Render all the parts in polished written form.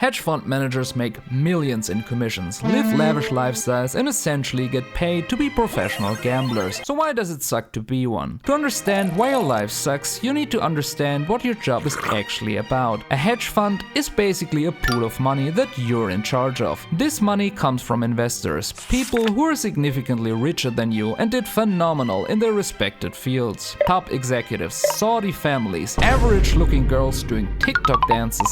Hedge fund managers make millions in commissions, live lavish lifestyles, and essentially get paid to be professional gamblers. So why does it suck to be one? To understand why your life sucks, you need to understand what your job is actually about. A hedge fund is basically a pool of money that you're in charge of. This money comes from investors, people who are significantly richer than you and did phenomenal in their respected fields. Top executives, Saudi families, average-looking girls doing TikTok dances.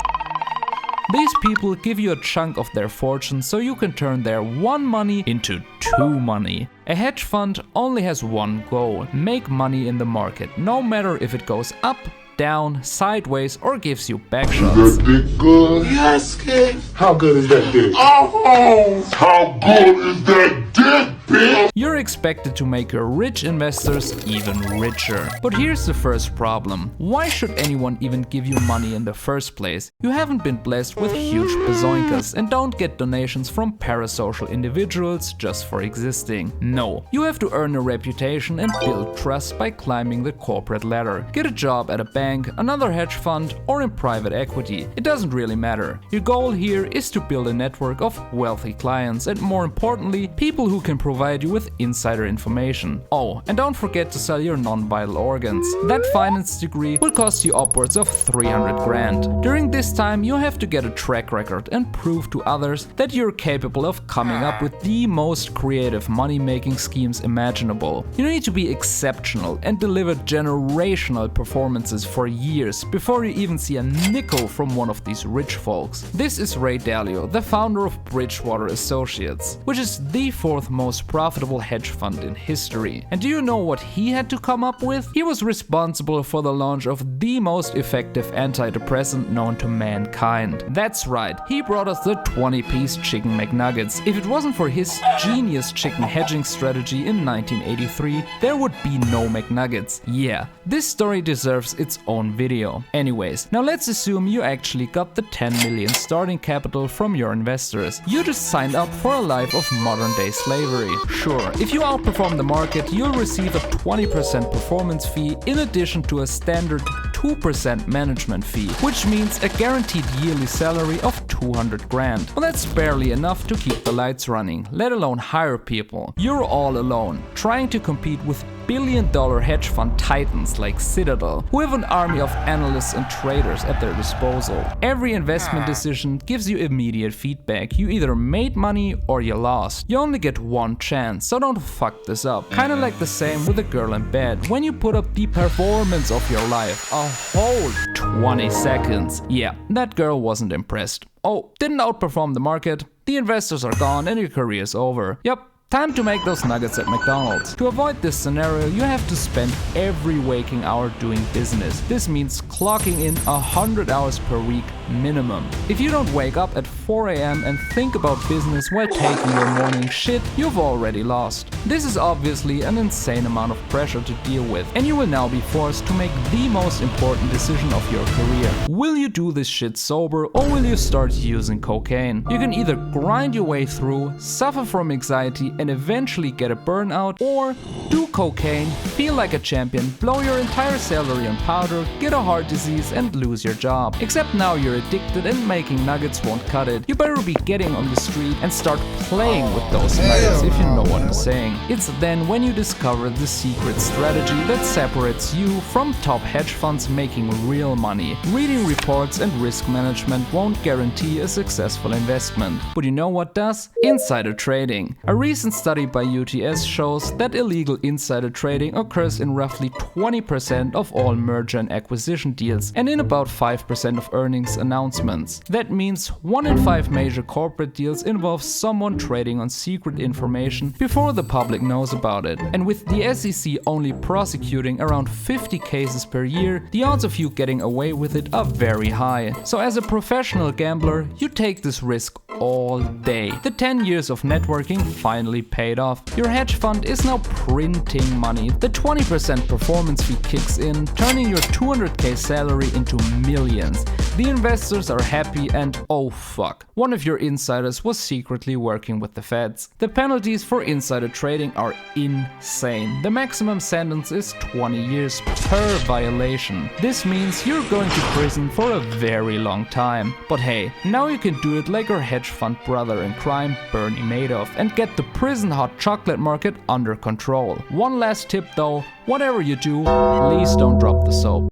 These people give you a chunk of their fortune so you can turn their one money into two money. A hedge fund only has one goal: make money in the market, no matter if it goes up, down, sideways, or gives you back shots. Is that dick good? Yes, kid. How good is that dick? Oh, how good is that dick, bitch? You're expected to make your rich investors even richer. But here's the first problem. Why should anyone even give you money in the first place? You haven't been blessed with huge bazoinkas and don't get donations from parasocial individuals just for existing. No, you have to earn a reputation and build trust by climbing the corporate ladder. Get a job at a bank, another hedge fund, or in private equity. It doesn't really matter. Your goal here is to build a network of wealthy clients and, more importantly, people who can provide you with insider information. Oh, and don't forget to sell your non-vital organs. That finance degree will cost you upwards of 300 grand. During this time, you have to get a track record and prove to others that you're capable of coming up with the most creative money-making schemes imaginable. You need to be exceptional and deliver generational performances for years before you even see a nickel from one of these rich folks. This is Ray Dalio, the founder of Bridgewater Associates, which is the fourth most profitable hedge fund in history. And do you know what he had to come up with? He was responsible for the launch of the most effective antidepressant known to mankind. That's right, he brought us the 20-piece chicken McNuggets. If it wasn't for his genius chicken hedging strategy in 1983, there would be no McNuggets. Yeah, this story deserves its own video. Anyways, now let's assume you actually got the 10 million starting capital from your investors. You just signed up for a life of modern day slavery. Sure, if you outperform the market, you'll receive a 20% performance fee in addition to a standard 2% management fee, which means a guaranteed yearly salary of 200 grand. Well, that's barely enough to keep the lights running, let alone hire people. You're all alone, trying to compete with billion-dollar hedge fund titans like Citadel, who have an army of analysts and traders at their disposal. Every investment decision gives you immediate feedback. You either made money or you lost. You only get one chance, so don't fuck this up. Kinda like the same with a girl in bed. When you put up the performance of your life, a whole 20 seconds. Yeah, that girl wasn't impressed. Oh, didn't outperform the market, the investors are gone and your career's over. Yep. Time to make those nuggets at McDonald's. To avoid this scenario, you have to spend every waking hour doing business. This means clocking in 100 hours per week minimum. If you don't wake up at 4 AM and think about business while taking your morning shit, you've already lost. This is obviously an insane amount of pressure to deal with, and you will now be forced to make the most important decision of your career. Will you do this shit sober or will you start using cocaine? You can either grind your way through, suffer from anxiety, and eventually get a burnout, or do cocaine, feel like a champion, blow your entire salary on powder, get a heart disease and lose your job. Except now you're addicted and making nuggets won't cut it. You better be getting on the street and start playing with those nuggets, if you know what I'm saying. It's then when you discover the secret strategy that separates you from top hedge funds making real money. Reading reports and risk management won't guarantee a successful investment. But you know what does? Insider trading. A recent study by UTS shows that illegal insider trading occurs in roughly 20% of all merger and acquisition deals and in about 5% of earnings announcements. That means 1 in 5 major corporate deals involve someone trading on secret information before the public knows about it. And with the SEC only prosecuting around 50 cases per year, the odds of you getting away with it are very high. So as a professional gambler, you take this risk all day. The 10 years of networking finally paid off. Your hedge fund is now printing money. The 20% performance fee kicks in, turning your 200k salary into millions. The investors are happy and oh fuck, one of your insiders was secretly working with the feds. The penalties for insider trading are insane. The maximum sentence is 20 years per violation. This means you're going to prison for a very long time. But hey, now you can do it like our hedge fund brother in crime, Bernie Madoff, and get the prison hot chocolate market under control. One last tip though, whatever you do, please don't drop the soap.